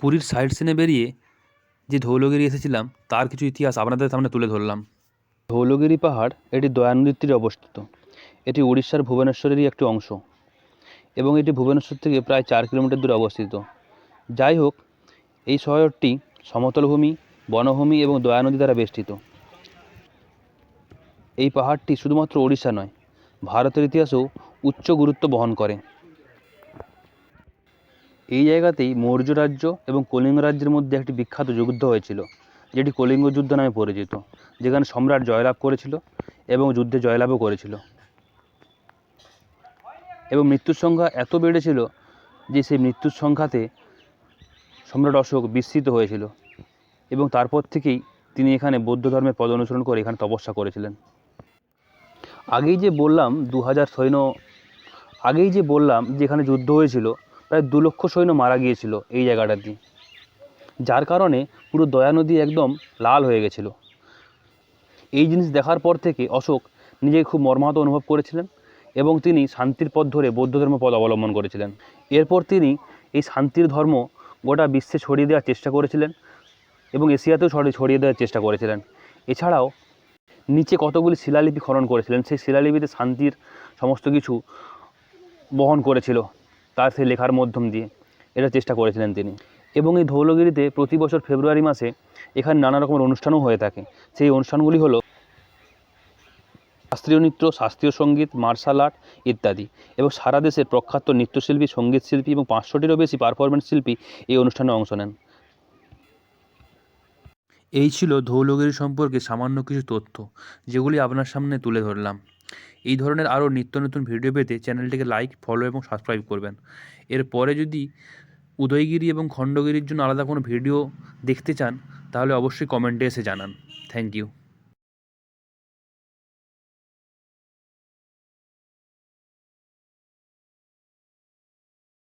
পুরীর সাইট সিনে বেরিয়ে যে ধৌলগিরি এসেছিলাম তার কিছু ইতিহাস আপনাদের সামনে তুলে ধরলাম। ধৌলগিরি পাহাড় এটি দয়া নদীর তীরে অবস্থিত। এটি উড়িষ্যার ভুবনেশ্বরেরই একটি অংশ এবং এটি ভুবনেশ্বর থেকে প্রায় 4 কিলোমিটার দূরে অবস্থিত। যাই হোক, এই শহরটি সমতল ভূমি, বনভূমি এবং দয়া নদী দ্বারা বেষ্টিত। এই পাহাড়টি শুধুমাত্র ওড়িশা নয়, ভারতের ইতিহাসেও উচ্চ গুরুত্ব বহন করে। এই জায়গাতেই মৌর্য রাজ্য এবং কলিঙ্গ রাজ্যের মধ্যে একটি বিখ্যাত যুদ্ধ হয়েছিল, যেটি কলিঙ্গ যুদ্ধ নামে পরিচিত, যেখানে সম্রাট জয়লাভ করেছিল এবং যুদ্ধে জয়লাভও করেছিল। এবং মৃত্যুর সংখ্যা এত বেড়েছিল যে সেই মৃত্যুর সংখ্যাতে সম্রাট অশোক বিস্মিত হয়েছিল এবং তারপর থেকেই তিনি এখানে বৌদ্ধ ধর্মের পদ অনুসরণ করে এখানে তপস্যা করেছিলেন। আগেই যে বললাম যে এখানে যুদ্ধ হয়েছিল, প্রায় 2 লক্ষ সৈন্য মারা গিয়েছিল এই জায়গাটাতে, যার কারণে পুরো দয়া নদী একদম লাল হয়ে গেছিল। এই জিনিস দেখার পর থেকে অশোক নিজেকে খুব মর্মাহত অনুভব করেছিলেন এবং তিনি শান্তির পথ ধরে বৌদ্ধ ধর্ম পথ অবলম্বন করেছিলেন। এরপর তিনি এই শান্তির ধর্ম গোটা বিশ্বে ছড়িয়ে দেওয়ার চেষ্টা করেছিলেন এবং এশিয়াতেও ছড়িয়ে দেওয়ার চেষ্টা করেছিলেন। এছাড়াও নিচে কতগুলি শিলালিপি খনন করেছিলেন, সেই শিলালিপিতে শান্তির সমস্ত কিছু বহন করেছিল তার সেই লেখার মাধ্যম দিয়ে, এটা চেষ্টা করেছিলেন তিনি। এবং এই ধৌলগিরিতে প্রতি বছর ফেব্রুয়ারি মাসে এখানে নানা রকমের অনুষ্ঠানও হয়ে থাকে। সেই অনুষ্ঠানগুলি হলো শাস্ত্রীয় নৃত্য, শাস্ত্রীয় সঙ্গীত, মার্শাল আর্ট ইত্যাদি। এবং সারা দেশের প্রখ্যাত নৃত্যশিল্পী, সঙ্গীত শিল্পী এবং 500টিরও বেশি পারফরমেন্স শিল্পী এই অনুষ্ঠানে অংশ নেন। এই ছিল ধৌলগিরি সম্পর্কে সামান্য কিছু তথ্য, যেগুলি আপনার সামনে তুলে ধরলাম। এই ধরনের আরও নিত্য নতুন ভিডিও পেতে চ্যানেলটিকে লাইক, ফলো এবং সাবস্ক্রাইব করবেন। এরপরে যদি উদয়গিরি এবং খণ্ডগিরির জন্য আলাদা কোনো ভিডিও দেখতে চান তাহলে অবশ্যই কমেন্টে এসে জানান। Thank you.